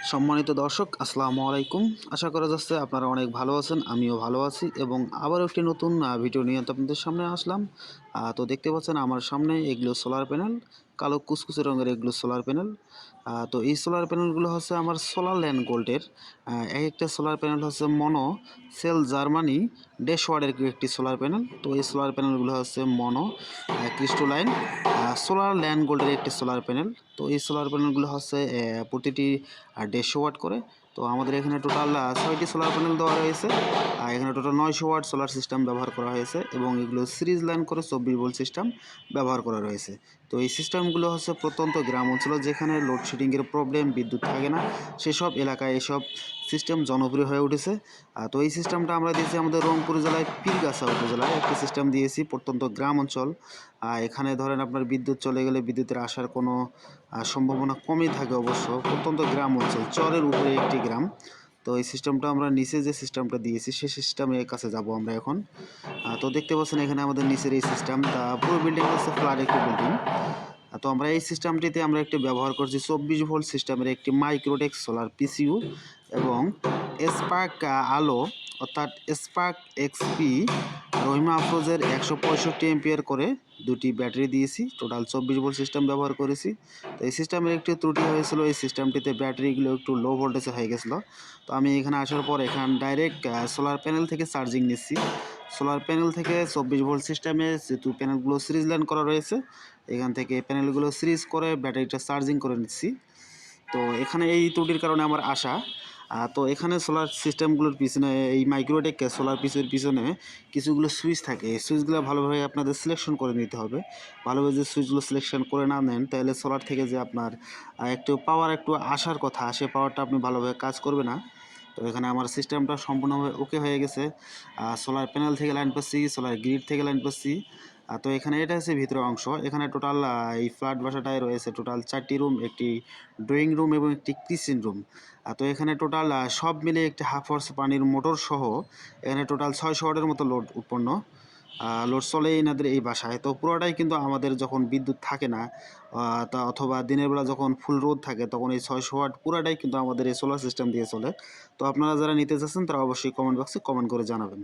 সম্মানিত দর্শক, আসসালামু আলাইকুম। আশা করা যাচ্ছে আপনারা অনেক ভালো আছেন, আমিও ভালো আছি এবং আবারও একটি নতুন ভিডিও নিয়ে আপনাদের সামনে আসলাম। তো দেখতে পাচ্ছেন আমার সামনে এগুলো সোলার প্যানেল, কালো কুচকুচে রঙের এগুলো সোলার প্যানেল। তো এই সোলার প্যানেলগুলো হচ্ছে আমার সোলার ল্যান্ড গোল্ডের। এক একটা সোলার প্যানেল হচ্ছে মনো সেল জার্মানি ড্যাশওয়ার্ডের একটি সোলার প্যানেল। তো এই সোলার প্যানেলগুলো হচ্ছে মনো ক্রিস্টোলাইন সোলার ল্যান্ড গোল্ডের একটি সোলার প্যানেল। তো এই সোলার প্যানেলগুলো হচ্ছে প্রতিটি 150 ওয়াট করে। তো আমাদের এখানে টোটাল 6টি সোলার প্যানেল দেওয়া রয়েছে। এখানে টোটাল 900 ওয়াট সোলার সিস্টেম ব্যবহার করা হয়েছে এবং এগুলো সিরিজ লাইন করে 24 ভোল্ট সিস্টেম ব্যবহার করা রয়েছে। তো এই সিস্টেমগুলো হচ্ছে প্রত্যন্ত গ্রাম অঞ্চলে যেখানে লোডশেডিংয়ের প্রবলেম, বিদ্যুৎ থাকে না, সেসব এলাকায় এসব সিস্টেম জনপ্রিয় হয়ে উঠেছে। তো এই সিস্টেমটা আমরা দিয়েছি আমাদের রংপুর জেলায় পীরগাছা উপজেলায় একটি সিস্টেম দিয়েছি প্রত্যন্ত গ্রাম অঞ্চল। এখানে ধরেন আপনার বিদ্যুৎ চলে গেলে বিদ্যুতের আসার কোনো সম্ভাবনা কমই থাকে। অবশ্য প্রত্যন্ত গ্রাম অঞ্চল, চরের উপরে একটি গ্রাম। তো এই সিস্টেমটা আমরা নিচে যে সিস্টেমটা দিয়েছি সেই সিস্টেমের কাছে যাব আমরা এখন। তো দেখতে পাচ্ছেন এখানে আমাদের নিচের এই সিস্টেম, তা পুরো বিল্ডিং হচ্ছে ফ্ল্যাট একটি বিল্ডিং। তো আমরা এই সিস্টেমটিতে আমরা একটি ব্যবহার করছি 24 ভোল্ট সিস্টেমের একটি মাইক্রোটেক সোলার পিসিইউ এবং স্পার্ক আলো অর্থাৎ স্পার্ক এক্সপি রহিমা আফরোজের 165 এম্পিয়ার করে দুটি ব্যাটারি দিয়েছি। টোটাল 24 ভোল্ট সিস্টেম ব্যবহার করেছি। তো এই সিস্টেমের একটি ত্রুটি হয়েছিল, এই সিস্টেমটিতে ব্যাটারিগুলো একটু লো ভোল্টেজে হয়ে গেছিলো। তো আমি এখানে আসার পর এখানে ডাইরেক্ট সোলার প্যানেল থেকে চার্জিং নিচ্ছি। সোলার প্যানেল থেকে 24 ভোল্ট সিস্টেমে যেহেতু প্যানেলগুলো সিরিজ লাইন করা রয়েছে, এখান থেকে প্যানেলগুলো সিরিজ করে ব্যাটারিটা চার্জিং করে নিচ্ছি। তো এখানে এই ত্রুটির কারণে আমার আসা। তো এখানে সোলার সিস্টেমগুলোর পিছনে এই মাইক্রোটেক সোলার পিসের পিছনে কিছুগুলো সুইচ থাকে। এই সুইচগুলো ভালোভাবে আপনাদের সিলেকশন করে নিতে হবে। ভালোভাবে যে সুইচগুলো সিলেকশন করে না নেন তাহলে সোলার থেকে যে আপনার একটু পাওয়ার একটু আসার কথা, সে পাওয়ারটা আপনি ভালোভাবে কাজ করবে না। তো এখানে আমার সিস্টেমটা সম্পূর্ণভাবে ওকে হয়ে গেছে। সোলার প্যানেল থেকে লাইন পাচ্ছি, সোলার গ্রিড থেকে লাইন পাচ্ছি। তো এখানে এটা হচ্ছে ভিতরের অংশ। এখানে টোটাল এই ফ্ল্যাট বাসাটায় রয়েছে টোটাল 4টি রুম, একটি ড্রয়িং রুম এবং একটি কিচেন রুম। তো এখানে টোটাল সব মিলে একটি হাফ হর্স পানির মোটর সহ এখানে টোটাল 600 ওয়াটের মতো লোড উৎপন্ন লোড চলে এনাদের এই বাসায়। তো পুরোটাই কিন্তু আমাদের যখন বিদ্যুৎ থাকে না তা অথবা দিনের বেলা যখন ফুল রোদ থাকে তখন এই 600 ওয়াট পুরাটাই কিন্তু আমাদের এই সোলার সিস্টেম দিয়ে চলে। তো আপনারা যারা নিতে চাচ্ছেন তারা অবশ্যই কমেন্ট বক্সে কমেন্ট করে জানাবেন।